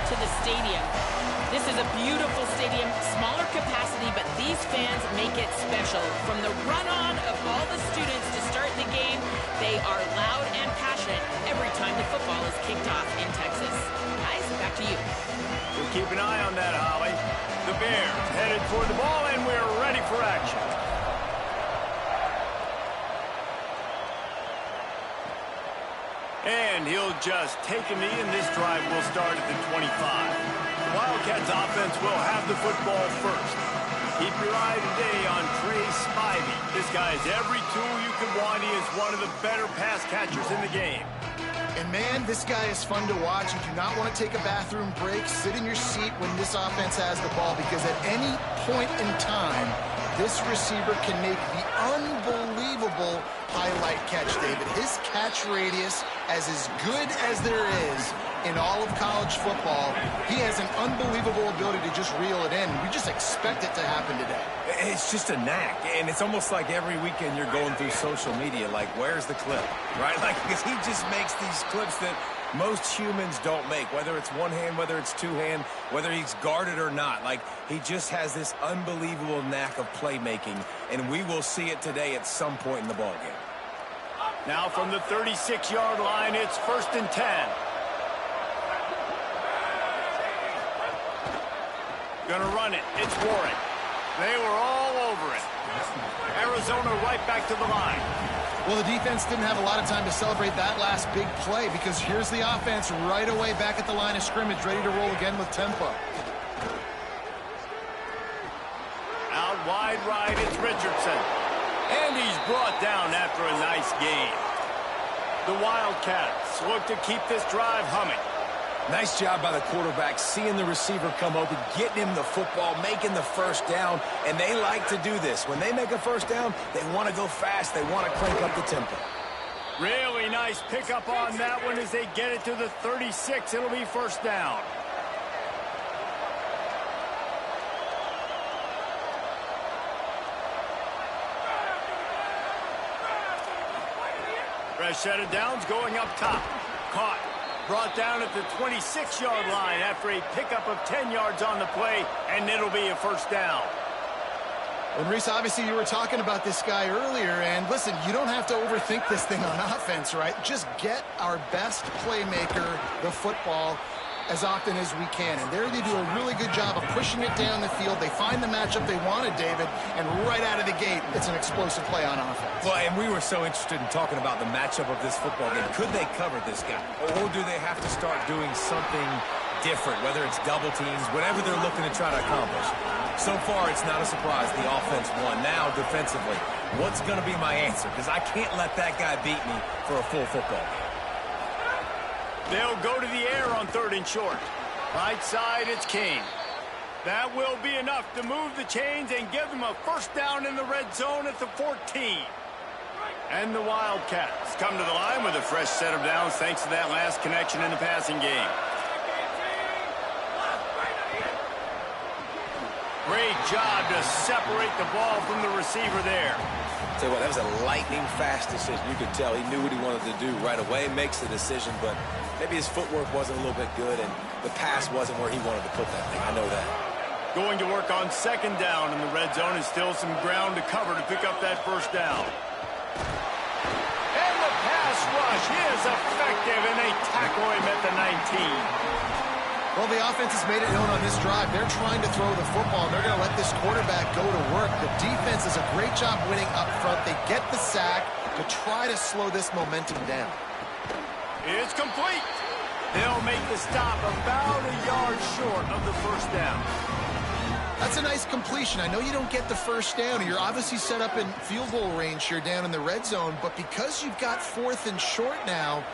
to the stadium. This is a beautiful stadium, smaller capacity, but these fans make it special. From the run-on of all the students to start the game, they are loud and passionate every time the football is kicked off in Texas. Guys, back to you. We'll keep an eye on that, Holly. The Bears headed toward the ball, and we're ready for action. And he'll just take a knee, and this drive will start at the 25. The Wildcats offense will have the football first. Keep your eye today on Trey Spivey. This guy has every tool you could want. He is one of the better pass catchers in the game. And man, this guy is fun to watch. You do not want to take a bathroom break. Sit in your seat when this offense has the ball, because at any point in time, this receiver can make the unbelievable highlight catch, David. His catch radius is as good as there is in all of college football. He has an unbelievable ability to just reel it in. We just expect it to happen today. It's just a knack, and it's almost like every weekend you're going through social media, like, where's the clip, right? Like, because he just makes these clips that most humans don't make, whether it's one hand, whether it's two hand, whether he's guarded or not. Like, he just has this unbelievable knack of playmaking, and we will see it today at some point in the ballgame. Now from the 36-yard line, it's 1st and 10. Gonna run it. It's Warren. They were all over it. Arizona right back to the line. Well, the defense didn't have a lot of time to celebrate that last big play, because here's the offense right away back at the line of scrimmage, ready to roll again with tempo. Out wide right, it's Richardson. And he's brought down after a nice gain. The Wildcats look to keep this drive humming. Nice job by the quarterback, seeing the receiver come open, getting him the football, making the first down, and they like to do this. When they make a first down, they want to go fast. They want to crank up the tempo. Really nice pickup on that one as they get it to the 36. It'll be 1st down. Fresh set of downs going up top. Caught. Brought down at the 26-yard line after a pickup of 10 yards on the play, and it'll be a 1st down. And Reese, obviously you were talking about this guy earlier, and listen, you don't have to overthink this thing on offense, right? Just get our best playmaker the football as often as we can. And there they do a really good job of pushing it down the field. They find the matchup they wanted, David, and right out of the gate, it's an explosive play on offense. Well, and we were so interested in talking about the matchup of this football game. Could they cover this guy? Or do they have to start doing something different, whether it's double teams, whatever they're looking to try to accomplish? So far, it's not a surprise. The offense won. Now, defensively, what's going to be my answer? Because I can't let that guy beat me for a full football game. They'll go to the air on 3rd and short. Right side, it's King. That will be enough to move the chains and give them a 1st down in the red zone at the 14. And the Wildcats come to the line with a fresh set of downs thanks to that last connection in the passing game. Great job to separate the ball from the receiver there. Tell you what, that was a lightning-fast decision. You could tell he knew what he wanted to do right away, makes the decision, but maybe his footwork wasn't a little bit good, and the pass wasn't where he wanted to put that thing. I know that. Going to work on 2nd down in the red zone, and still some ground to cover to pick up that 1st down. And the pass rush is effective, and they tackle him at the 19. Well, the offense has made it known on this drive. They're trying to throw the football, and they're going to let this quarterback go to work. The defense does a great job winning up front. They get the sack to try to slow this momentum down. It's complete. They'll make the stop about a yard short of the 1st down. That's a nice completion. I know you don't get the 1st down. You're obviously set up in field goal range here down in the red zone, but because you've got 4th and short now,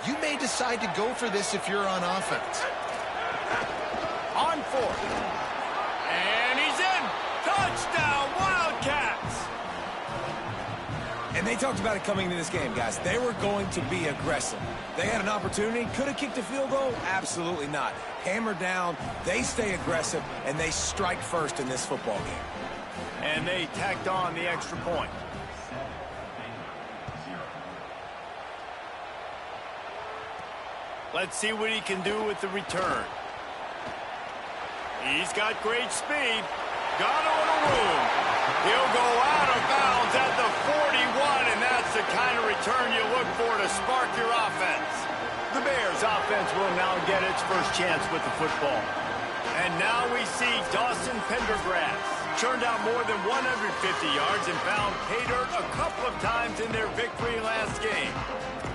you may decide to go for this if you're on offense. On 4th. And he's in. Touchdown, Wildcats. And they talked about it coming into this game, guys. They were going to be aggressive. They had an opportunity. Could have kicked a field goal? Absolutely not. Hammer down. They stay aggressive, and they strike first in this football game. And they tacked on the extra point. Let's see what he can do with the return. He's got great speed. Got a little room. He'll go out of bounds at the 41, and that's the kind of return you look for to spark your offense. The Bears' offense will now get its first chance with the football. And now we see Dawson Pendergrass churned out more than 150 yards and found pay dirt a couple of times in their victory last game.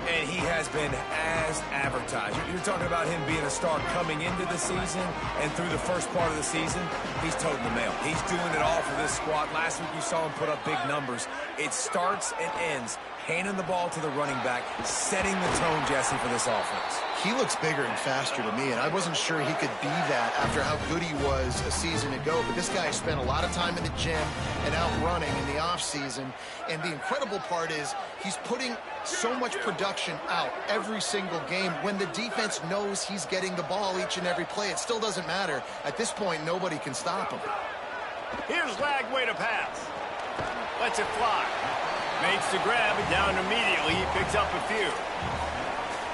And he has been as advertised. You're talking about him being a star coming into the season, and through the first part of the season, he's toting the mail. He's doing it all for this squad. Last week you saw him put up big numbers. It starts and ends handing the ball to the running back, setting the tone, Jesse, for this offense. He looks bigger and faster to me, and I wasn't sure he could be that after how good he was a season ago. But this guy spent a lot of time in the gym and out running in the offseason. And the incredible part is he's putting so much production out every single game. When the defense knows he's getting the ball each and every play, it still doesn't matter. At this point, nobody can stop him. Here's Lagway to pass. Lets it fly. Makes the grab and down immediately. He picks up a few.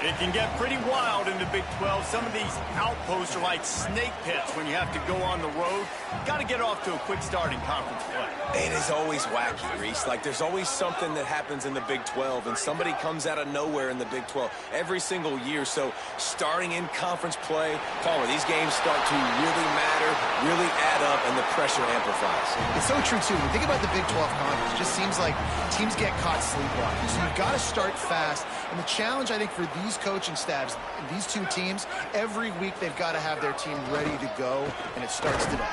It can get pretty wild in the Big 12. Some of these outposts are like snake pits when you have to go on the road. Got to get off to a quick start in conference play. It is always wacky, Reese. Like, there's always something that happens in the Big 12, and somebody comes out of nowhere in the Big 12 every single year. So starting in conference play, Palmer, these games start to really matter, really add up, and the pressure amplifies. It's so true, too. When you think about the Big 12 conference, it just seems like teams get caught sleepwalking. So you've got to start fast. And the challenge, I think, for these coaching staffs, these two teams, every week they've got to have their team ready to go, and it starts today.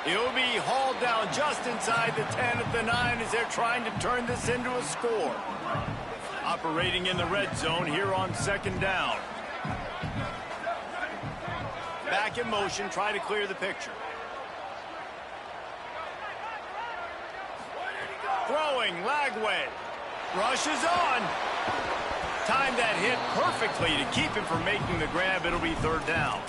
He'll be hauled down just inside the 10 at the 9 as they're trying to turn this into a score. Operating in the red zone here on second down. Back in motion, try to clear the picture. Throwing, Lagway. Rushes on. Timed that hit perfectly to keep him from making the grab. It'll be third down.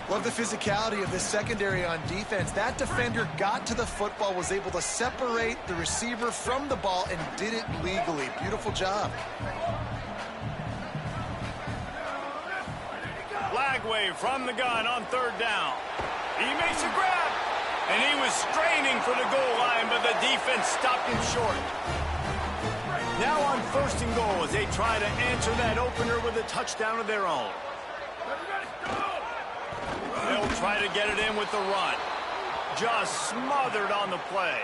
Love the physicality of this secondary on defense. That defender got to the football, was able to separate the receiver from the ball, and did it legally. Beautiful job. Lagway from the gun on third down. He makes a grab, and he was straining for the goal line, but the defense stopped him short. Now on first and goal as they try to answer that opener with a touchdown of their own. They'll try to get it in with the run. Just smothered on the play.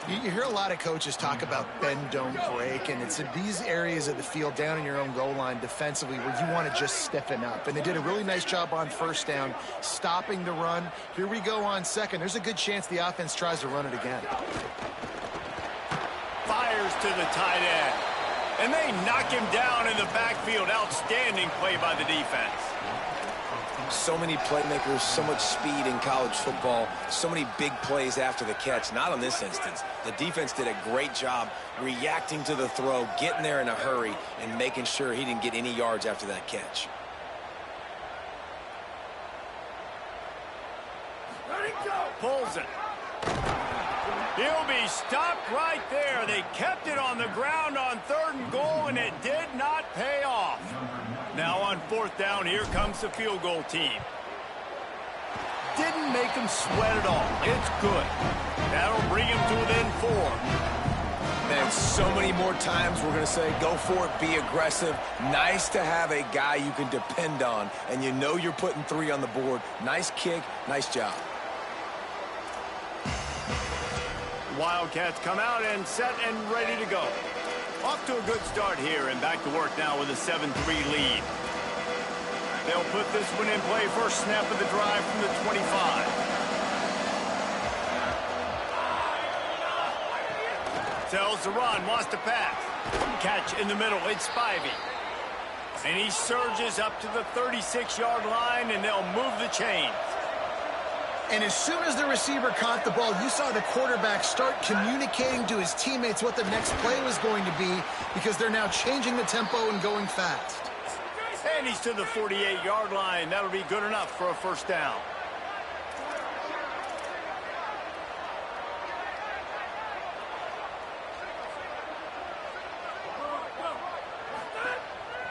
You hear a lot of coaches talk about bend, don't break, and it's in these areas of the field down in your own goal line defensively where you want to just stiffen up. And they did a really nice job on first down, stopping the run. Here we go on second. There's a good chance the offense tries to run it again. Fires to the tight end. And they knock him down in the backfield. Outstanding play by the defense. So many playmakers, so much speed in college football, so many big plays after the catch. Not in this instance. The defense did a great job reacting to the throw, getting there in a hurry, and making sure he didn't get any yards after that catch. Pulls it. He'll be stopped right there. They kept it on the ground on third and goal, and it did not pay off. Now on fourth down, here comes the field goal team. Didn't make them sweat at all. It's good. That'll bring him to within 4. Man, so many more times we're going to say, go for it, be aggressive. Nice to have a guy you can depend on, and you know you're putting 3 on the board. Nice kick, nice job. Wildcats come out and set and ready to go. Off to a good start here and back to work now with a 7-3 lead. They'll put this one in play first snap of the drive from the 25. Tells the run, wants to pass. Catch in the middle, it's Spivey. And he surges up to the 36-yard line, and they'll move the chains. And as soon as the receiver caught the ball, you saw the quarterback start communicating to his teammates what the next play was going to be, because they're now changing the tempo and going fast. And he's to the 48-yard line. That'll be good enough for a first down.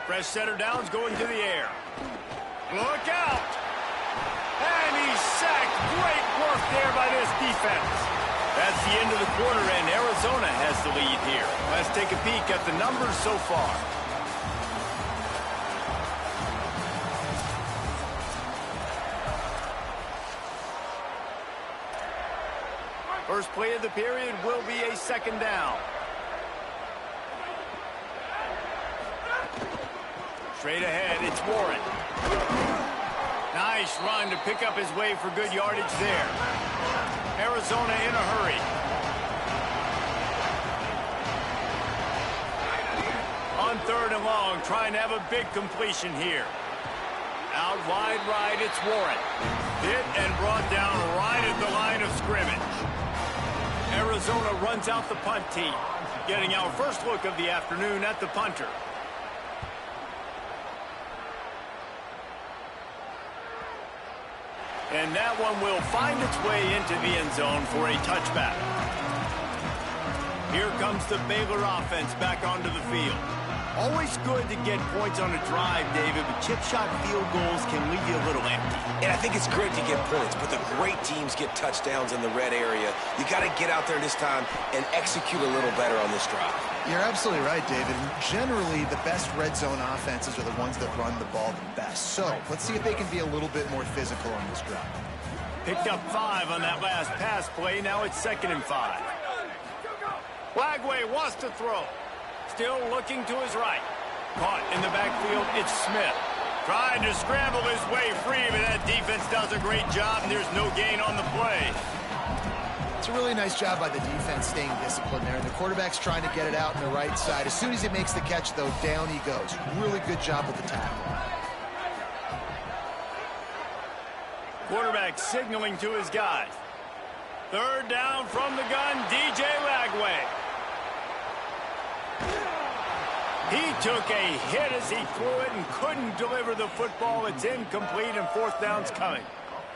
Fresh setter downs going to the air. Look out! And he's sacked defense. That's the end of the quarter, and Arizona has the lead here. Let's take a peek at the numbers so far. First play of the period will be a second down. Straight ahead, it's Warren. Nice run to pick up his way for good yardage there. Arizona in a hurry. On third and long, trying to have a big completion here. Out wide right, it's Warren. Hit and brought down right at the line of scrimmage. Arizona runs out the punt team, getting our first look of the afternoon at the punter. And that one will find its way into the end zone for a touchback. Here comes the Baylor offense back onto the field. Always good to get points on a drive, David, but chip shot field goals can leave you a little empty. And I think it's great to get points, but the great teams get touchdowns in the red area. You got to get out there this time and execute a little better on this drive. You're absolutely right, David. Generally, the best red zone offenses are the ones that run the ball the best. So let's see if they can be a little bit more physical on this drive. Picked up 5 on that last pass play. Now it's 2nd and 5. Flagway wants to throw. Still looking to his right. Caught in the backfield, it's Smith. Trying to scramble his way free, but that defense does a great job, and there's no gain on the play. It's a really nice job by the defense staying disciplined there, and the quarterback's trying to get it out on the right side. As soon as he makes the catch, though, down he goes. Really good job with the tackle. Quarterback signaling to his guys. Third down from the gun, DJ Lagway. He took a hit as he threw it and couldn't deliver the football. It's incomplete, and 4th down's coming.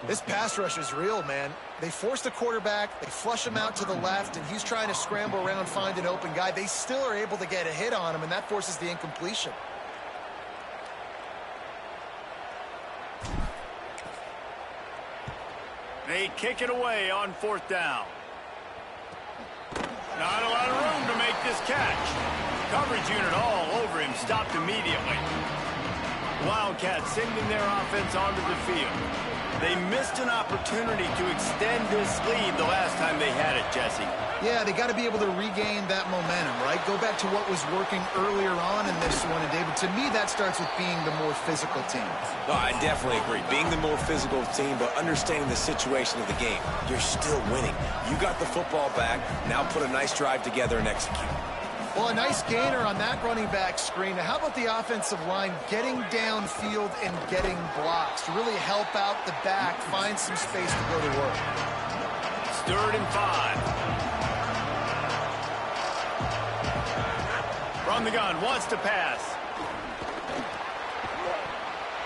This pass rush is real, man. They force the quarterback, they flush him out to the left, and he's trying to scramble around, find an open guy. They still are able to get a hit on him, and that forces the incompletion. They kick it away on 4th down. Not a lot of room to make this catch. Coverage unit all over him, stopped immediately. Wildcats sending their offense onto the field. They missed an opportunity to extend this lead the last time they had it, Jesse. Yeah, they got to be able to regain that momentum, right? Go back to what was working earlier on in this one. And, David, to me, that starts with being the more physical team. No, I definitely agree. Being the more physical team, but understanding the situation of the game. You're still winning. You got the football back. Now put a nice drive together and execute. Well, a nice gainer on that running back screen. Now, how about the offensive line getting downfield and getting blocks to really help out the back, find some space to go to work? It's 3rd and 5. From the gun, wants to pass.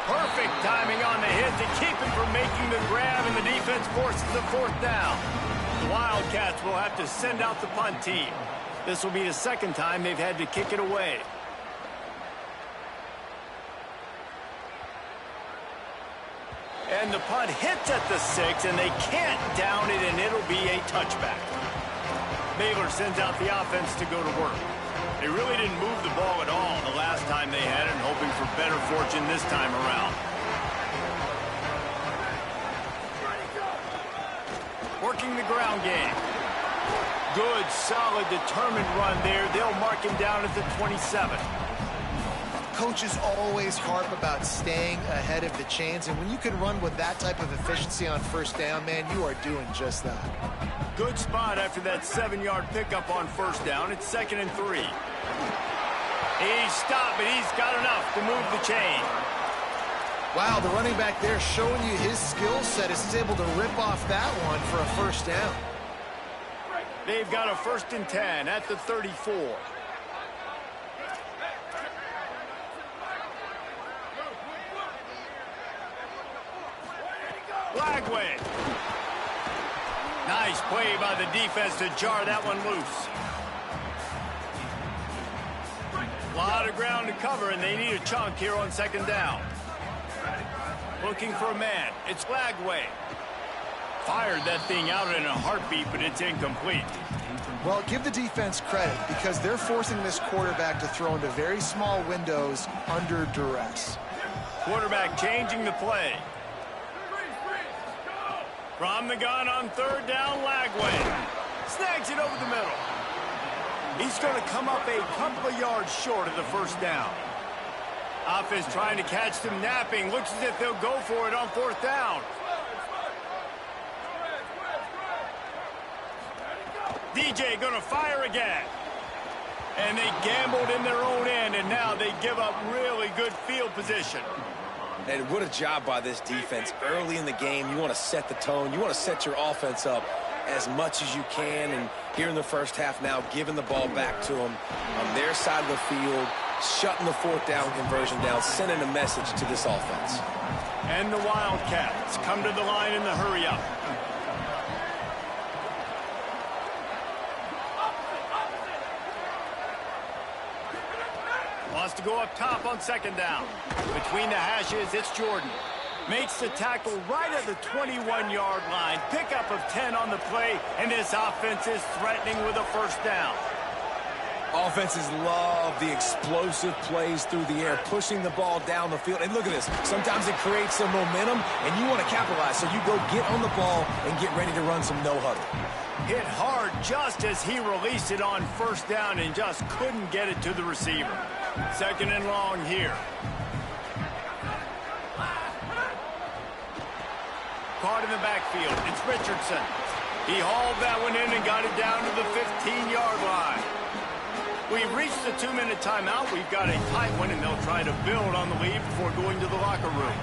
Perfect timing on the hit to keep him from making the grab, and the defense forces the 4th down. The Wildcats will have to send out the punt team. This will be the 2nd time they've had to kick it away. And the punt hits at the 6, and they can't down it, and it'll be a touchback. Baylor sends out the offense to go to work. They really didn't move the ball at all the last time they had it, hoping for better fortune this time around. Working the ground game. Good, solid, determined run there. They'll mark him down at the 27. Coaches always harp about staying ahead of the chains, and when you can run with that type of efficiency on 1st down, man, you are doing just that. Good spot after that 7-yard pickup on 1st down. It's 2nd and 3. He's stopped, but he's got enough to move the chain. Wow, the running back there showing you his skill set as he's able to rip off that one for a 1st down. They've got a 1st and 10 at the 34. Lagway. Nice play by the defense to jar that one loose. A lot of ground to cover, and they need a chunk here on 2nd down. Looking for a man. It's Lagway. fired that thing out in a heartbeat, but it's incomplete. Well, give the defense credit because they're forcing this quarterback to throw into very small windows under duress. Quarterback changing the play. From the gun on third down, Lagway. Snags it over the middle. He's going to come up a couple of yards short of the first down. Offense trying to catch them napping. Looks as if they'll go for it on fourth down. DJ going to fire again. And they gambled in their own end, and now they give up really good field position. And what a job by this defense. Early in the game, you want to set the tone. You want to set your offense up as much as you can. And here in the first half now, giving the ball back to them on their side of the field, shutting the fourth down conversion down, sending a message to this offense. And the Wildcats come to the line in the hurry-up. Wants to go up top on second down. Between the hashes, it's Jordan. Makes the tackle right at the 21-yard line. Pickup of 10 on the play, and this offense is threatening with a first down. Offenses love the explosive plays through the air, pushing the ball down the field. And look at this. Sometimes it creates some momentum, and you want to capitalize. So you go get on the ball and get ready to run some no-huddle. Hit hard just as he released it on first down and just couldn't get it to the receiver. Second and long here. Caught in the backfield. It's Richardson. He hauled that one in and got it down to the 15-yard line. We've reached the 2-minute timeout. We've got a tight one, and they'll try to build on the lead before going to the locker room.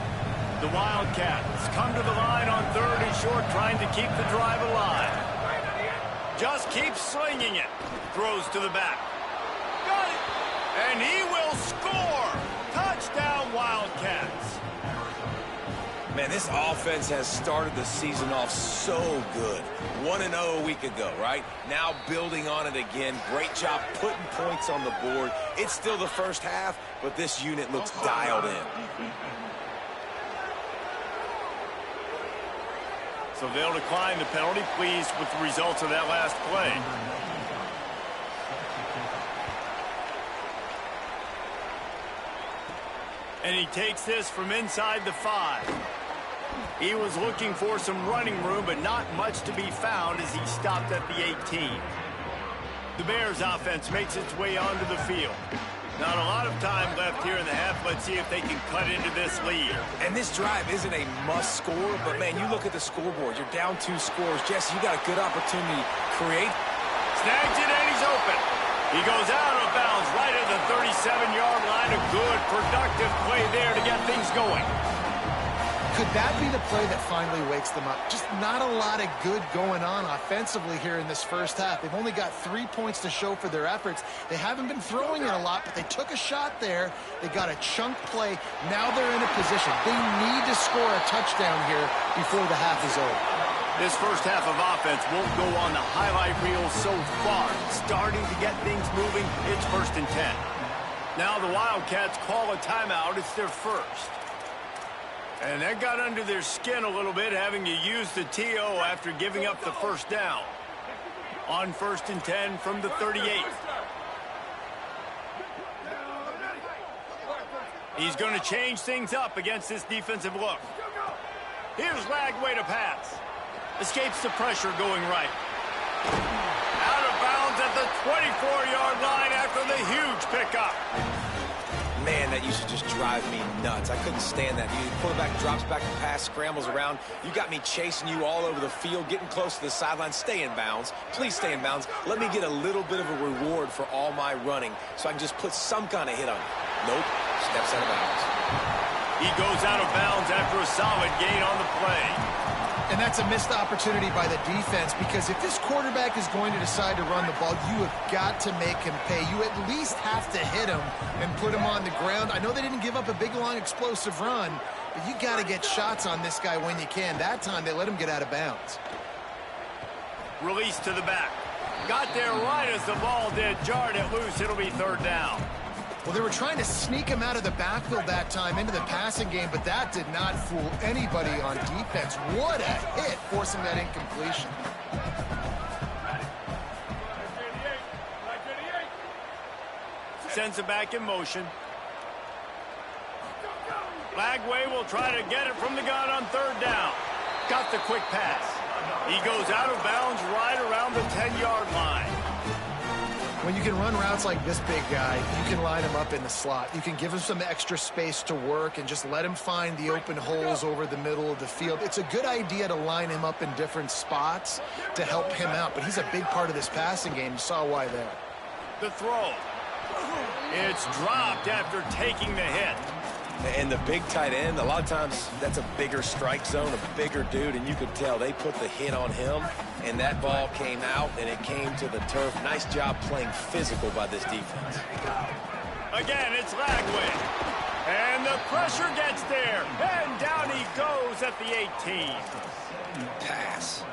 The Wildcats come to the line on third and short, trying to keep the drive alive. Just keeps slinging it. Throws to the back. Got it. And he will score. Touchdown, Wildcats. Man, this offense has started the season off so good. 1-0 a week ago, right? Now building on it again. Great job putting points on the board. It's still the first half, but this unit looks dialed in. So they'll decline the penalty, pleased with the results of that last play. And he takes this from inside the 5. He was looking for some running room, but not much to be found as he stopped at the 18. The Bears offense makes its way onto the field. Not a lot of time left here in the half. Let's see if they can cut into this lead. And this drive isn't a must score, but man, you look at the scoreboard. You're down 2 scores. Jesse, you got a good opportunity to create. Snags it and he's open. He goes out of bounds right at the 37-yard line. A good, productive play there to get things going. Could that be the play that finally wakes them up? Just not a lot of good going on offensively here in this first half. They've only got 3 points to show for their efforts. They haven't been throwing it a lot, but they took a shot there. They got a chunk play. Now they're in a position. They need to score a touchdown here before the half is over. This first half of offense won't go on the highlight reel so far. Starting to get things moving, it's 1st and 10. Now the Wildcats call a timeout. It's their first. And that got under their skin a little bit, having to use the TO after giving up the first down. On 1st and 10 from the 38. He's going to change things up against this defensive look. Here's Lagway to pass. Escapes the pressure going right. Out of bounds at the 24-yard line after the huge pickup. Man, that used to just drive me nuts. I couldn't stand that. The quarterback drops back and pass, scrambles around. You got me chasing you all over the field, getting close to the sideline. Stay in bounds. Please stay in bounds. Let me get a little bit of a reward for all my running so I can just put some kind of hit on you. Nope. Steps out of bounds. He goes out of bounds after a solid gain on the play. And that's a missed opportunity by the defense because if this quarterback is going to decide to run the ball, you have got to make him pay. You at least have to hit him and put him on the ground. I know they didn't give up a big, long, explosive run, but you got to get shots on this guy when you can. That time they let him get out of bounds. Release to the back. Got there right as the ball did. Jarred it loose. It'll be 3rd down. Well, they were trying to sneak him out of the backfield that time into the passing game, but that did not fool anybody on defense. What a hit, forcing that incompletion. Sends it back in motion. Lagway will try to get it from the gun on 3rd down. Got the quick pass. He goes out of bounds right around the 10-yard line. When you can run routes like this big guy, you can line him up in the slot. You can give him some extra space to work and just let him find the open holes over the middle of the field. It's a good idea to line him up in different spots to help him out, but he's a big part of this passing game. You saw why there. The throw. It's dropped after taking the hit. And the big tight end, a lot of times that's a bigger strike zone, a bigger dude, and you could tell they put the hit on him, and that ball came out, and it came to the turf. Nice job playing physical by this defense. Again, it's Lagway. And the pressure gets there, and down he goes at the 18. Pass.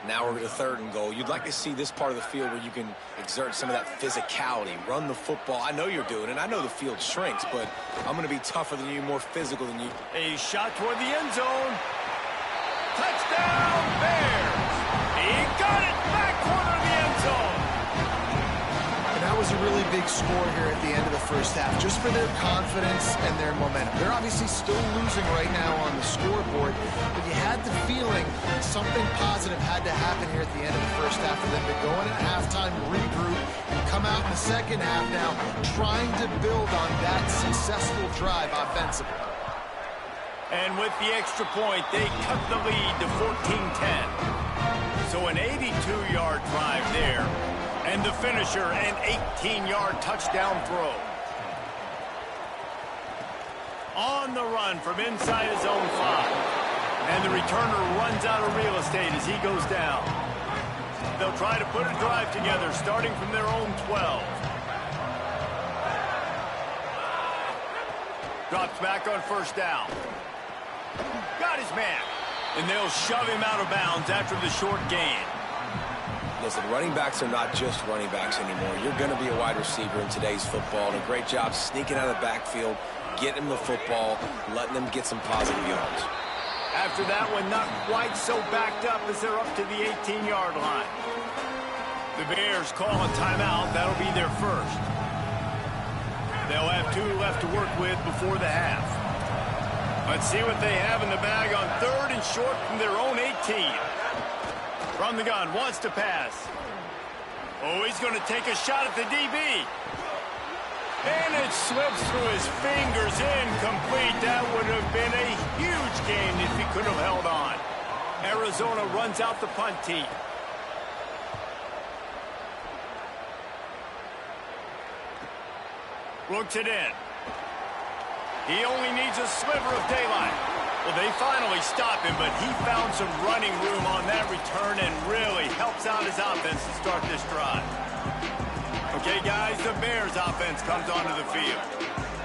Now we're to 3rd and goal. You'd like to see this part of the field where you can exert some of that physicality, run the football. I know you're doing it. I know the field shrinks, but I'm going to be tougher than you, more physical than you. A shot toward the end zone. Touchdown, Bears. He got it back corner of the end zone. And that was a really big score here at the end of the first half, just for their confidence and their momentum. They're obviously still losing right now on the scoreboard, but you had the feeling something positive had to happen here at the end of the first half for them to go in at halftime, regroup, and come out in the second half now trying to build on that successful drive offensively. And with the extra point, they cut the lead to 14-10. So an 82-yard drive there. And the finisher, an 18-yard touchdown throw. On the run from inside his own 5. And the returner runs out of real estate as he goes down. They'll try to put a drive together, starting from their own 12. Drops back on 1st down. Got his man. And they'll shove him out of bounds after the short gain. Listen, running backs are not just running backs anymore. You're going to be a wide receiver in today's football. And a great job sneaking out of the backfield, getting them the football, letting them get some positive yards. After that one, not quite so backed up as they're up to the 18-yard line. The Bears call a timeout. That'll be their first. They'll have 2 left to work with before the half. Let's see what they have in the bag on 3rd and short from their own 18. From the gun, wants to pass. Oh, he's going to take a shot at the DB. And it slips through his fingers, incomplete. That would have been a huge gain if he could have held on. Arizona runs out the punt team. Looks it in. He only needs a sliver of daylight. Well, they finally stop him, but he found some running room on that return and really helps out his offense to start this drive. Okay, guys, the Bears offense comes onto the field.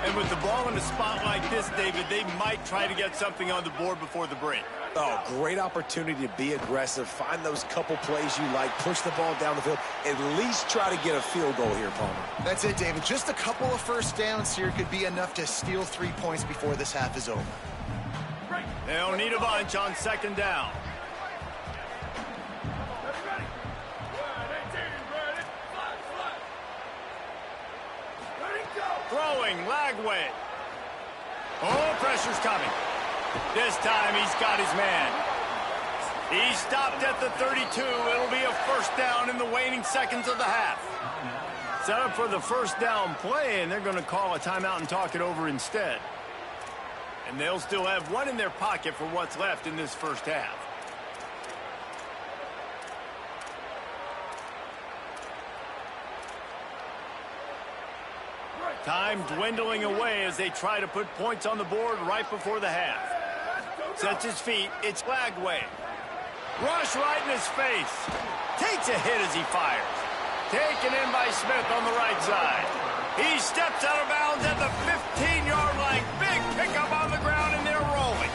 And with the ball in a spot like this, David, they might try to get something on the board before the break. Oh, great opportunity to be aggressive. Find those couple plays you like. Push the ball down the field. At least try to get a field goal here, Palmer. That's it, David. Just a couple of first downs here could be enough to steal 3 points before this half is over. They'll need a bunch on 2nd down. Throwing, Lagway. Oh, pressure's coming. This time he's got his man. He stopped at the 32. It'll be a 1st down in the waning seconds of the half. Set up for the 1st down play, and they're going to call a timeout and talk it over instead. And they'll still have 1 in their pocket for what's left in this 1st half. Time dwindling away as they try to put points on the board right before the half. Sets his feet. It's Lagway. Rush right in his face. Takes a hit as he fires. Taken in by Smith on the right side. He steps out of bounds at the 15-yard line. Big pickup on the ground, and they're rolling.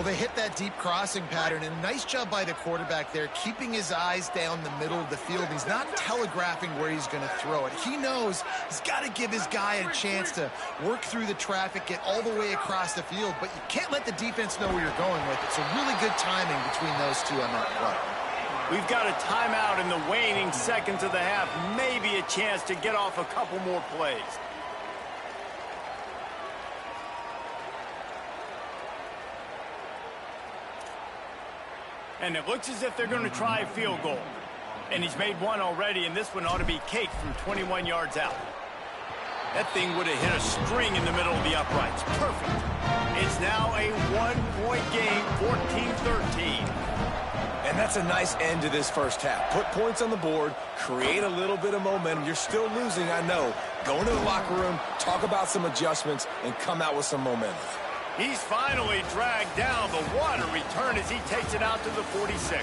Well, they hit that deep crossing pattern, and nice job by the quarterback there, keeping his eyes down the middle of the field. He's not telegraphing where he's going to throw it. He knows he's got to give his guy a chance to work through the traffic, get all the way across the field, but you can't let the defense know where you're going with it. So really good timing between those two on that play. We've got a timeout in the waning seconds of the half, maybe a chance to get off a couple more plays. And it looks as if they're going to try a field goal. And he's made one already, and this one ought to be caked from 21 yards out. That thing would have hit a string in the middle of the uprights. Perfect. It's now a one-point game, 14-13. And that's a nice end to this first half. Put points on the board, create a little bit of momentum. You're still losing, I know. Go into the locker room, talk about some adjustments, and come out with some momentum. He's finally dragged down. The water return as he takes it out to the 46.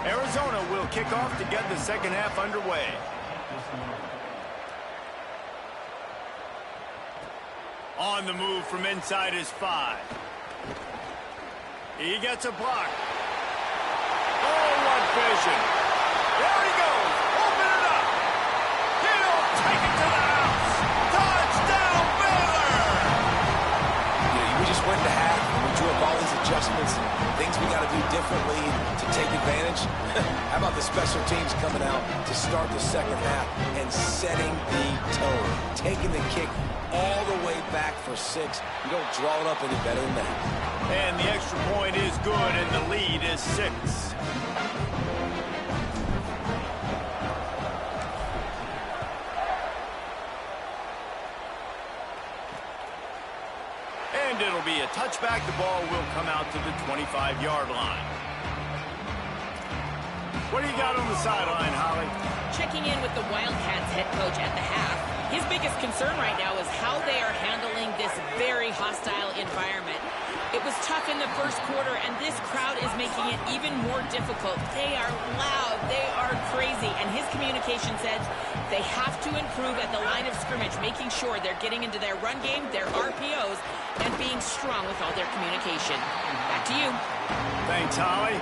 Arizona will kick off to get the second half underway. On the move from inside his 5. He gets a block. Oh, what vision. There he goes. Open it up. He'll take it to the house. Touchdown, Baylor! We just went to half, and we drew up all these adjustments, things we got to do differently to take advantage. How about the special teams coming out to start the second half and setting the tone, taking the kick all the way back for 6. You don't draw it up any better than that. And the extra point is good, and the lead is 6. And it'll be a touchback. The ball will come out to the 25-yard line. What do you got on the sideline, Holly? Checking in with the Wildcats head coach at the half. His biggest concern right now is how they are handling this very hostile environment. It was tough in the first quarter, and this crowd is making it even more difficult. They are loud. They are crazy. And his communication says they have to improve at the line of scrimmage, making sure they're getting into their run game, their RPOs, and being strong with all their communication. Back to you. Thanks, Holly.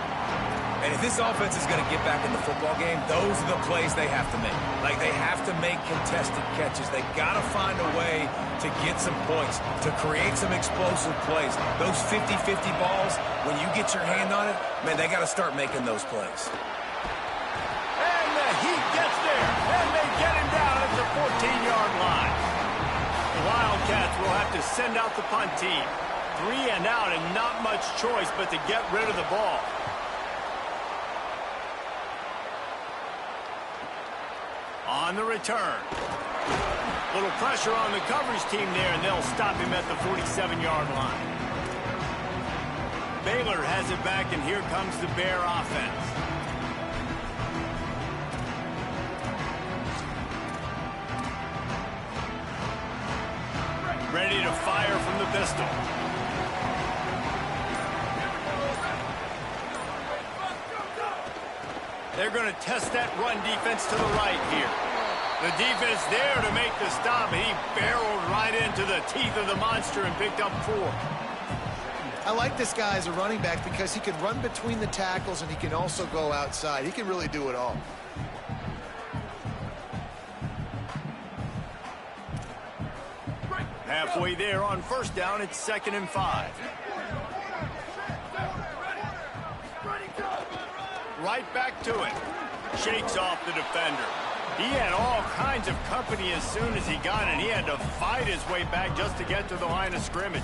And if this offense is going to get back in the football game, those are the plays they have to make. Like, they have to make contested catches. They got to find a way to get some points, to create some explosive plays. Those 50-50 balls, when you get your hand on it, man, they got to start making those plays. And the Heat gets there, and they get him down at the 14-yard line. The Wildcats will have to send out the punt team. 3 and out, and not much choice but to get rid of the ball. On the return. Little pressure on the coverage team there, and they'll stop him at the 47-yard line. Baylor has it back, and here comes the Bear offense. Ready to fire from the pistol. They're going to test that run defense to the right here. The defense there to make the stop, and he barreled right into the teeth of the monster and picked up 4. I like this guy as a running back because he can run between the tackles and he can also go outside. He can really do it all. Halfway there on first down, it's 2nd and 5. Right back to it. Shakes off the defender. He had all kinds of company as soon as he got it. He had to fight his way back just to get to the line of scrimmage.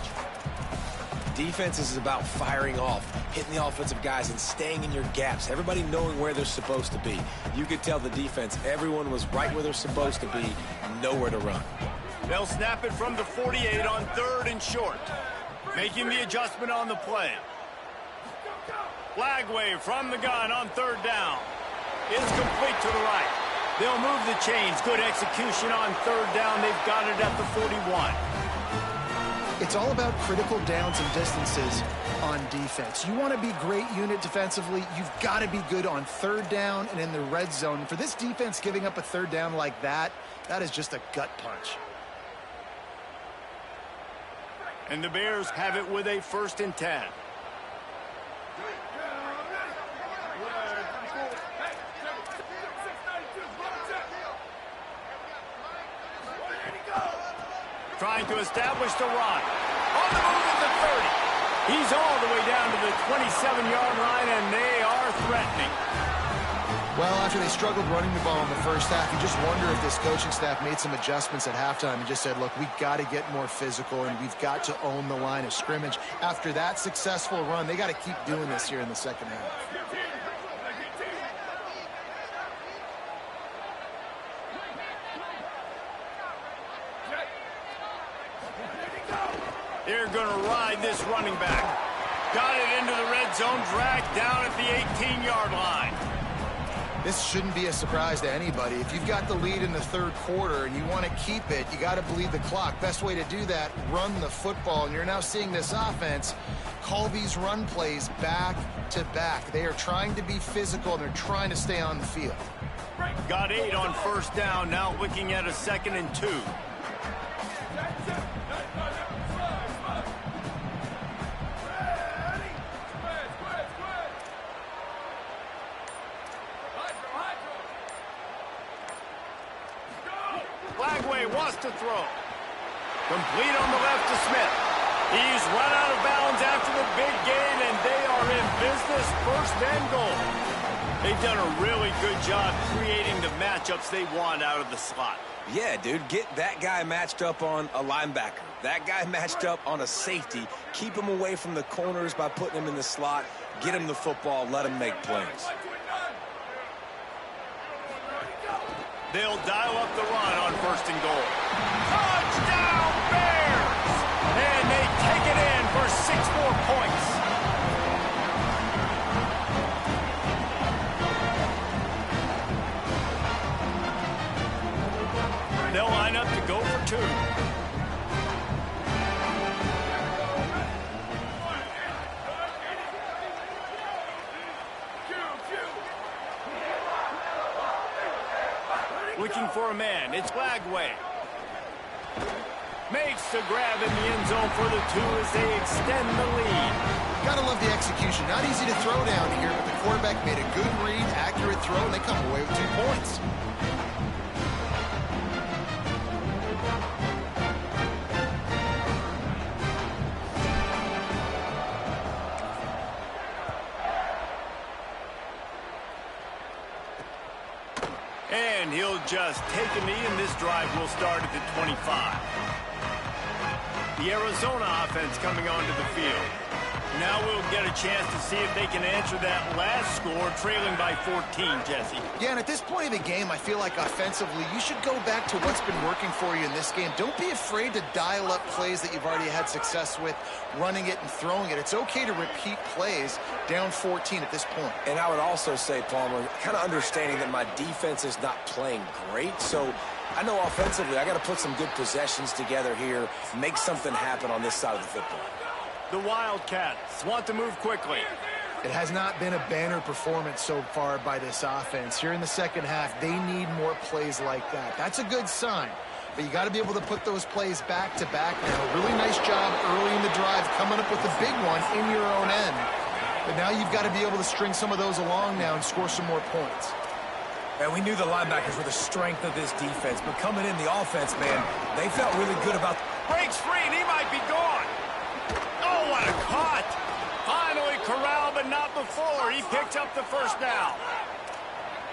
Defense is about firing off, hitting the offensive guys and staying in your gaps. Everybody knowing where they're supposed to be. You could tell the defense, everyone was right where they're supposed to be, nowhere to run. They'll snap it from the 48 on 3rd and short. Making the adjustment on the play. Flag wave from the gun on 3rd down. It's complete to the right. They'll move the chains. Good execution on 3rd down. They've got it at the 41. It's all about critical downs and distances on defense. You want to be great unit defensively, you've got to be good on third down and in the red zone. And for this defense, giving up a third down like that, that is just a gut punch. And the Bears have it with a 1st and 10. Trying to establish the run. On the move at the 30. He's all the way down to the 27-yard line, and they are threatening. Well, after they struggled running the ball in the first half, you just wonder if this coaching staff made some adjustments at halftime and just said, look, we've got to get more physical, and we've got to own the line of scrimmage. After that successful run, they got to keep doing this here in the second half. They're going to ride this running back. Got it into the red zone, dragged down at the 18-yard line. This shouldn't be a surprise to anybody. If you've got the lead in the third quarter and you want to keep it, you got to bleed the clock. Best way to do that, run the football. And you're now seeing this offense call these run plays back to back. They are trying to be physical, and they're trying to stay on the field. Got 8 on 1st down, now looking at a 2nd and 2. Wants to throw. Complete on the left to Smith. He's run out of bounds after the big gain, and they are in business. 1st and goal. They've done a really good job creating the matchups they want out of the slot. Yeah, dude, get that guy matched up on a linebacker. That guy matched up on a safety. Keep him away from the corners by putting him in the slot. Get him the football. Let him make plays. They'll dial up the run on 1st and goal. Touchdown, Bears! And they take it in for 6 more points. They'll line up to go for 2. Looking for a man. It's Lagway. Makes the grab in the end zone for the 2 as they extend the lead. Gotta love the execution. Not easy to throw down here, but the quarterback made a good read, accurate throw, and they come away with 2 points. And he'll just take a knee, and this drive will start at the 25. The Arizona offense coming onto the field. Now we'll get a chance to see if they can answer that last score, trailing by 14, Jesse. Yeah, and at this point of the game, I feel like offensively, you should go back to what's been working for you in this game. Don't be afraid to dial up plays that you've already had success with, running it and throwing it. It's okay to repeat plays down 14 at this point. And I would also say, Palmer, kind of understanding that my defense is not playing great, so I know offensively I got to put some good possessions together here, make something happen on this side of the football. The Wildcats want to move quickly. It has not been a banner performance so far by this offense. Here in the second half, they need more plays like that. That's a good sign, but you got to be able to put those plays back to back now. Really nice job early in the drive coming up with the big one in your own end. But now you've got to be able to string some of those along now and score some more points. And we knew the linebackers were the strength of this defense, but coming in the offense, man, they felt really good about... Breaks free, and he might be gone. Oh, what a cut. Finally corralled, but not before. He picked up the 1st down.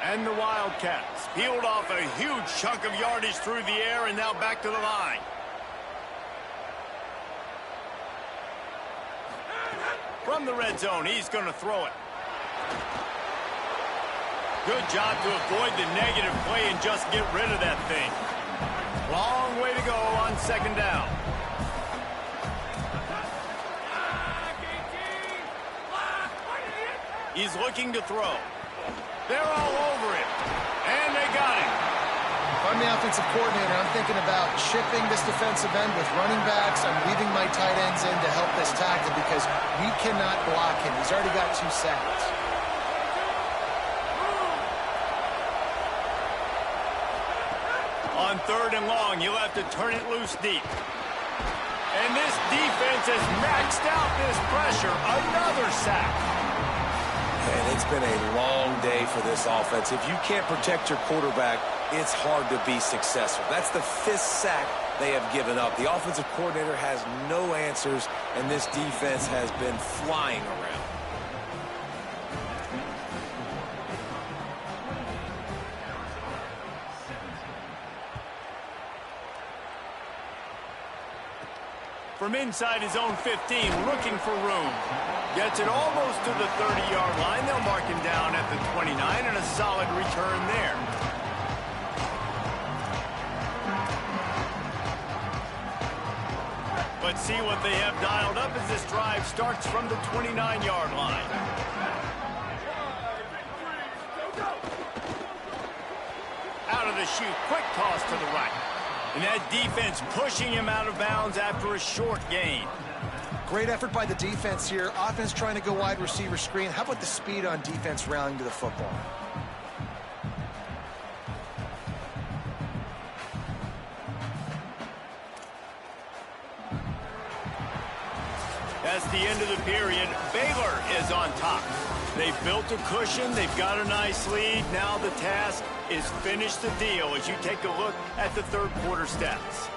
And the Wildcats peeled off a huge chunk of yardage through the air, and now back to the line. From the red zone, he's going to throw it. Good job to avoid the negative play and just get rid of that thing. Long way to go on 2nd down. He's looking to throw. They're all over it. And they got it. If I'm the offensive coordinator, I'm thinking about chipping this defensive end with running backs. I'm leaving my tight ends in to help this tackle because we cannot block him. He's already got 2 sacks. On 3rd and long, you'll have to turn it loose deep. And this defense has maxed out this pressure. Another sack. And it's been a long day for this offense. If you can't protect your quarterback, it's hard to be successful. That's the 5th sack they have given up. The offensive coordinator has no answers, and this defense has been flying around. From inside his own 15, looking for room. Gets it almost to the 30-yard line. They'll mark him down at the 29, and a solid return there. Let's see what they have dialed up as this drive starts from the 29-yard line. Out of the chute, quick toss to the right. And that defense pushing him out of bounds after a short gain. Great effort by the defense here. Offense trying to go wide receiver screen. How about the speed on defense rallying to the football? That's the end of the period. Baylor is on top. They've built a cushion. They've got a nice lead. Now the task is finish the deal as you take a look at the 3rd quarter stats.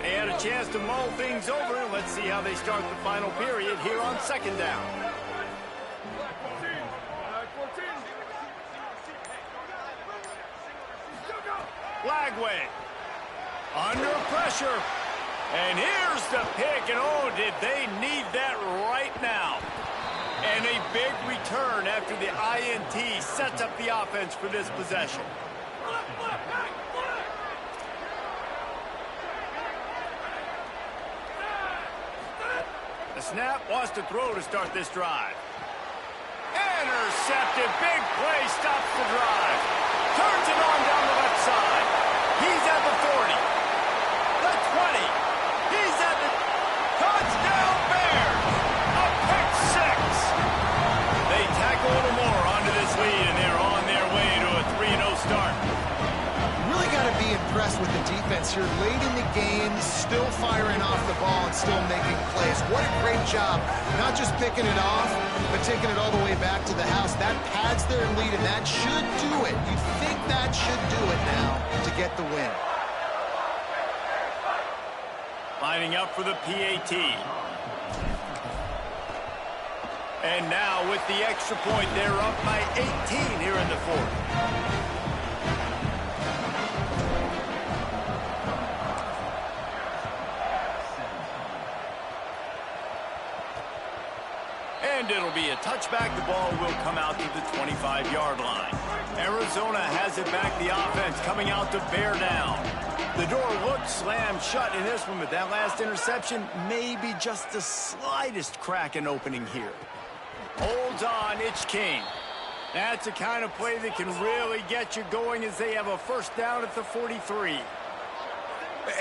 They had a chance to mull things over. Let's see how they start the final period here on 2nd down. Flagway under pressure. And here's the pick, and oh, did they need that right now. And a big return after the INT sets up the offense for this possession. The snap wants to throw to start this drive. Intercepted, big play, stops the drive. Turns it on down the left side. He's at the 40, the 20. He's at the touchdown Bears. A pick 6. They tack a little more onto this lead, and they're on their way to a 3-0 start. Really got to be impressed with the defense here. Late in the game, still firing off the ball and still making plays. What a great job. Not just picking it off, but taking it all the way back to the house. That pads their lead, and that should do it. You'd think that should do it now to get the win. Lining up for the PAT. And now with the extra point, they're up by 18 here in the 4th. And it'll be a touchback. The ball will come out to the 25-yard line. Arizona has it back. The offense coming out to bear down. The door looked slammed shut in this one, but that last interception may be just the slightest crack in opening here. Holds on, it's King. That's the kind of play that can really get you going as they have a 1st down at the 43.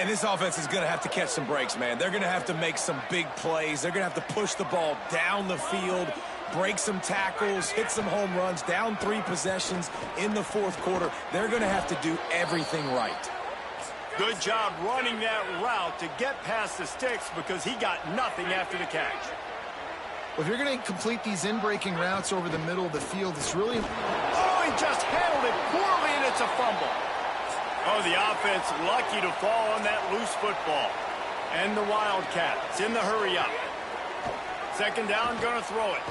And this offense is going to have to catch some breaks, man. They're going to have to make some big plays. They're going to have to push the ball down the field, break some tackles, hit some home runs, down 3 possessions in the 4th quarter. They're going to have to do everything right. Good job running that route to get past the sticks because he got nothing after the catch. Well, if you're going to complete these in-breaking routes over the middle of the field, it's really... Oh, he just handled it poorly, and it's a fumble. Oh, the offense lucky to fall on that loose football. And the Wildcats in the hurry up. 2nd down, going to throw it.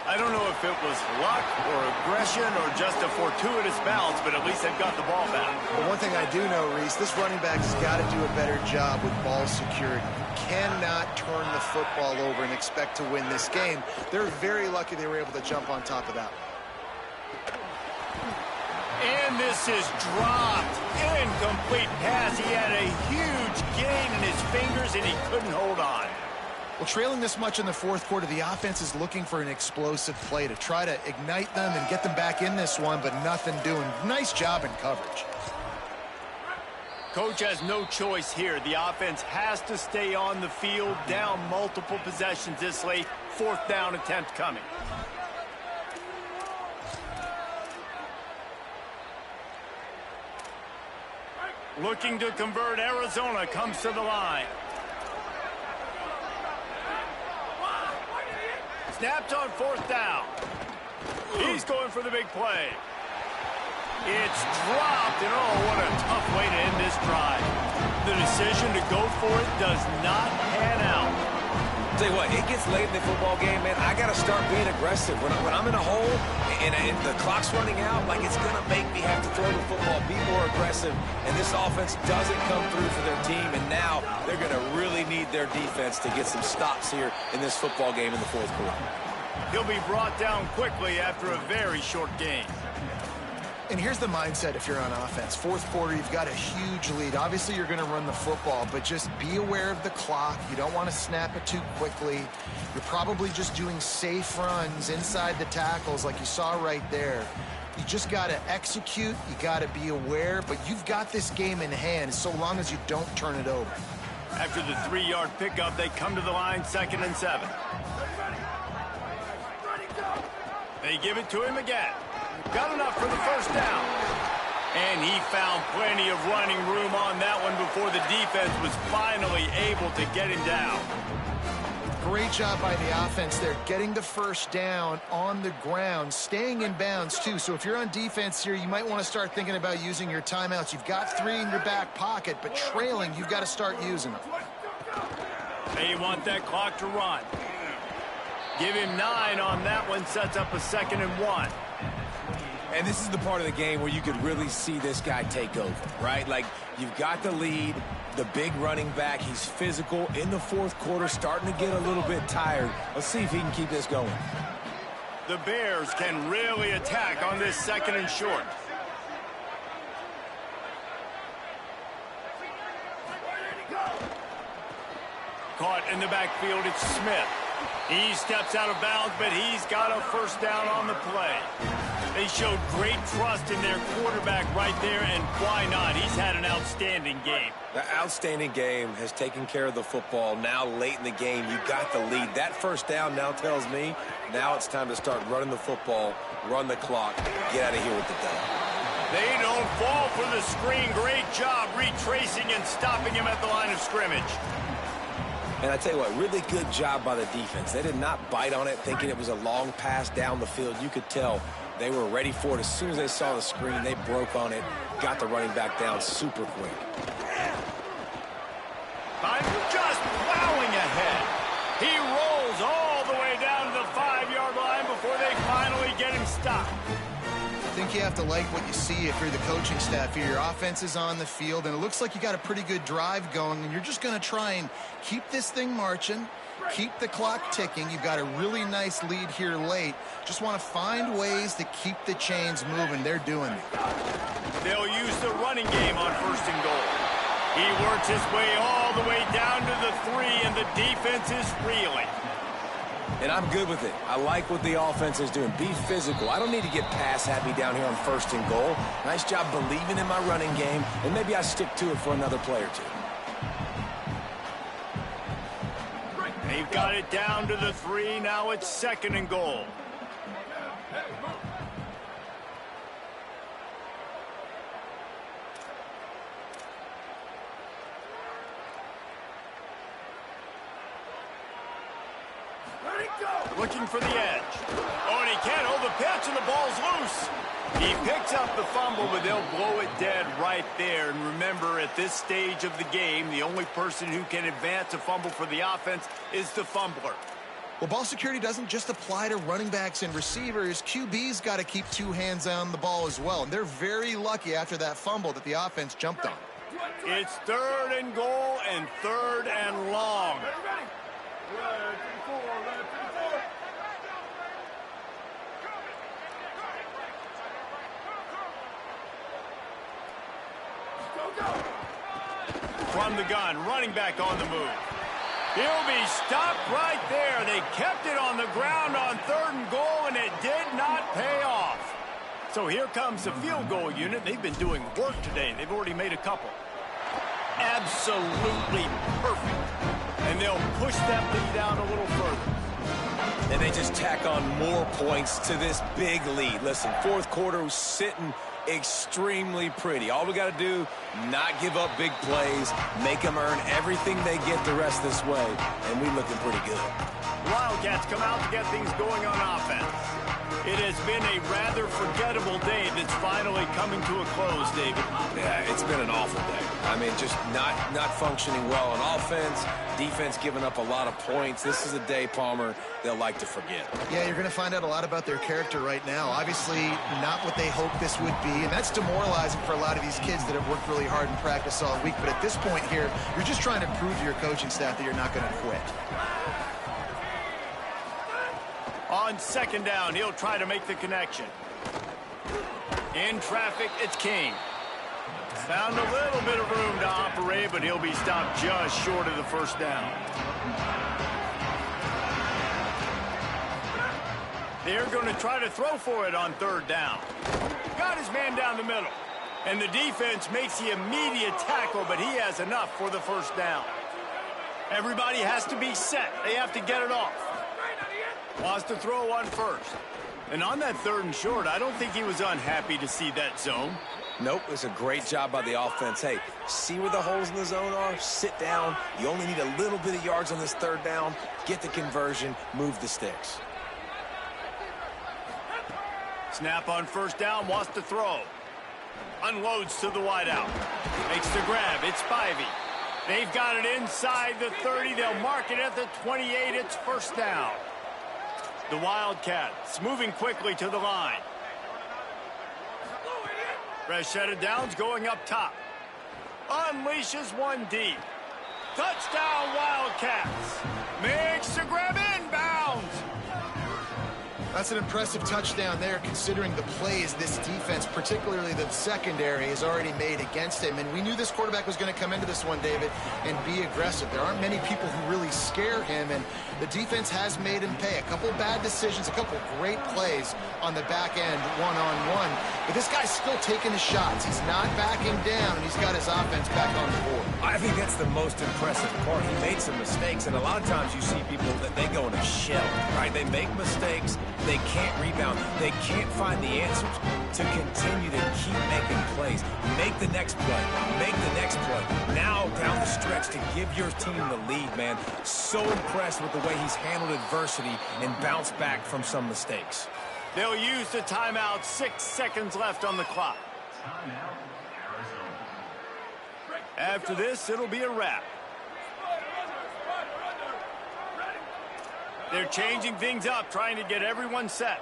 I don't know if it was luck or aggression or just a fortuitous bounce, but at least they've got the ball back. But one thing I do know, Reese, this running back has got to do a better job with ball security. You cannot turn the football over and expect to win this game. They're very lucky they were able to jump on top of that. And this is dropped. Incomplete pass. He had a huge gain in his fingers, and he couldn't hold on. Well, trailing this much in the 4th quarter, the offense is looking for an explosive play to try to ignite them and get them back in this one, but nothing doing. Nice job in coverage. Coach has no choice here. The offense has to stay on the field, down multiple possessions this late. 4th down attempt coming. Looking to convert. Arizona comes to the line. Snapped on 4th down. He's going for the big play. It's dropped, and oh, what a tough way to end this drive. The decision to go for it does not pan out. Tell you what, it gets late in the football game, man. I got to start being aggressive. When I'm in a hole and the clock's running out, like it's going to make me have to throw the football, be more aggressive, and this offense doesn't come through for their team, and now they're going to really need their defense to get some stops here in this football game in the 4th quarter. He'll be brought down quickly after a very short game. And here's the mindset if you're on offense. 4th quarter, you've got a huge lead. Obviously, you're going to run the football, but just be aware of the clock. You don't want to snap it too quickly. You're probably just doing safe runs inside the tackles like you saw right there. You just got to execute. You got to be aware, but you've got this game in hand so long as you don't turn it over. After the 3-yard pickup, they come to the line, 2nd and 7. They give it to him again. Got enough for the 1st down. And he found plenty of running room on that one before the defense was finally able to get him down. Great job by the offense there, getting the 1st down on the ground, staying in bounds too. So if you're on defense here, you might want to start thinking about using your timeouts. You've got 3 in your back pocket, but trailing, you've got to start using them. They want that clock to run. Give him 9 on that one, sets up a 2nd and 1. And this is the part of the game where you could really see this guy take over, right? Like, you've got the lead, the big running back. He's physical in the 4th quarter, starting to get a little bit tired. Let's see if he can keep this going. The Bears can really attack on this 2nd and short. Caught in the backfield, it's Smith. He steps out of bounds, but he's got a 1st down on the play. They showed great trust in their quarterback right there, and why not? He's had an outstanding game. The outstanding game has taken care of the football. Now, late in the game, you got the lead. That 1st down now tells me now it's time to start running the football, run the clock, get out of here with the dub. They don't fall for the screen. Great job retracing and stopping him at the line of scrimmage. And I tell you what, really good job by the defense. They did not bite on it thinking it was a long pass down the field. You could tell they were ready for it. As soon as they saw the screen, they broke on it, got the running back down super quick. By just plowing ahead. He rolls all the way down to the 5-yard line before they finally get him stopped. I think you have to like what you see if you're the coaching staff here. Your offense is on the field, and it looks like you got a pretty good drive going, and you're just going to try and keep this thing marching, keep the clock ticking. You've got a really nice lead here late. Just want to find ways to keep the chains moving. They're doing it. They'll use the running game on 1st and goal. He works his way all the way down to the 3, and the defense is reeling. And I'm good with it. I like what the offense is doing. Be physical. I don't need to get pass happy down here on 1st and goal. Nice job believing in my running game, and maybe I stick to it for another play or two. They've got it down to the 3. Now it's 2nd and goal. Looking for the edge. Oh, and he can't hold the pitch, and the ball's loose. He picks up the fumble, but they'll blow it dead right there. And remember, at this stage of the game, the only person who can advance a fumble for the offense is the fumbler. Well, ball security doesn't just apply to running backs and receivers. QB's got to keep 2 hands on the ball as well. And they're very lucky after that fumble that the offense jumped on. It's 3rd and goal and 3rd and long. From the gun, running back on the move. He'll be stopped right there. They kept it on the ground on 3rd and goal, and it did not pay off. So here comes the field goal unit. They've been doing work today. They've already made a couple. absolutely perfect. And they'll push that lead out a little further. And they just tack on more points to this big lead. Listen, fourth quarter was sitting extremely pretty. All we got to do, not give up big plays, make them earn everything they get the rest this way, and we looking pretty good. Wildcats come out to get things going on offense. It has been a rather forgettable day that's finally coming to a close, David. Yeah, it's been an awful day. I mean, just not functioning well on offense, defense giving up a lot of points. This is a day, Palmer, they'll like to forget. Yeah, you're going to find out a lot about their character right now. Obviously, not what they hoped this would be, and that's demoralizing for a lot of these kids that have worked really hard in practice all week. But at this point here, you're just trying to prove to your coaching staff that you're not going to quit. On second down, he'll try to make the connection. In traffic, it's King. Found a little bit of room to operate, but he'll be stopped just short of the first down. They're going to try to throw for it on third down. Got his man down the middle. And the defense makes the immediate tackle, but he has enough for the first down. Everybody has to be set. They have to get it off. Wants to throw on first. And on that third and short, I don't think he was unhappy to see that zone. Nope, it's a great job by the offense. Hey, see where the holes in the zone are? Sit down. You only need a little bit of yards on this third down. Get the conversion. Move the sticks. Snap on first down, wants to throw. Unloads to the wideout. Makes the grab. It's Spivey. They've got it inside the 30. They'll mark it at the 28. It's first down. The Wildcats moving quickly to the line. Fresh set of downs going up top. Unleashes one deep. Touchdown Wildcats. Makes the grab inbounds. That's an impressive touchdown there, considering the plays this defense, particularly the secondary, has already made against him. And we knew this quarterback was going to come into this one, David, and be aggressive. There aren't many people who really scare him, and the defense has made him pay. A couple bad decisions, a couple great plays on the back end, one-on-one. But this guy's still taking his shots. He's not backing down, and he's got his offense back on the board. I think that's the most impressive part. He made some mistakes, and a lot of times you see people that they go in a shell, right? They make mistakes. They can't rebound. They can't find the answers to continue to keep making plays. Make the next play. Make the next play. Now down the stretch to give your team the lead, man. So impressed with the way he's handled adversity and bounced back from some mistakes. They'll use the timeout. 6 seconds left on the clock. After this, it'll be a wrap. They're changing things up, trying to get everyone set.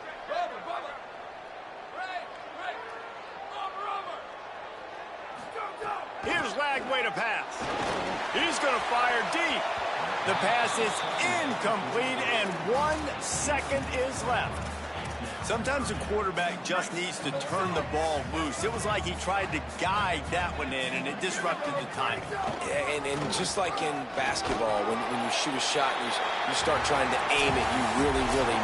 Here's Lagway to pass. He's going to fire deep. The pass is incomplete, and 1 second is left. Sometimes a quarterback just needs to turn the ball loose. It was like he tried to guide that one in, and it disrupted the timing. Yeah, and just like in basketball, when you shoot a shot and you start trying to aim it, you really miss.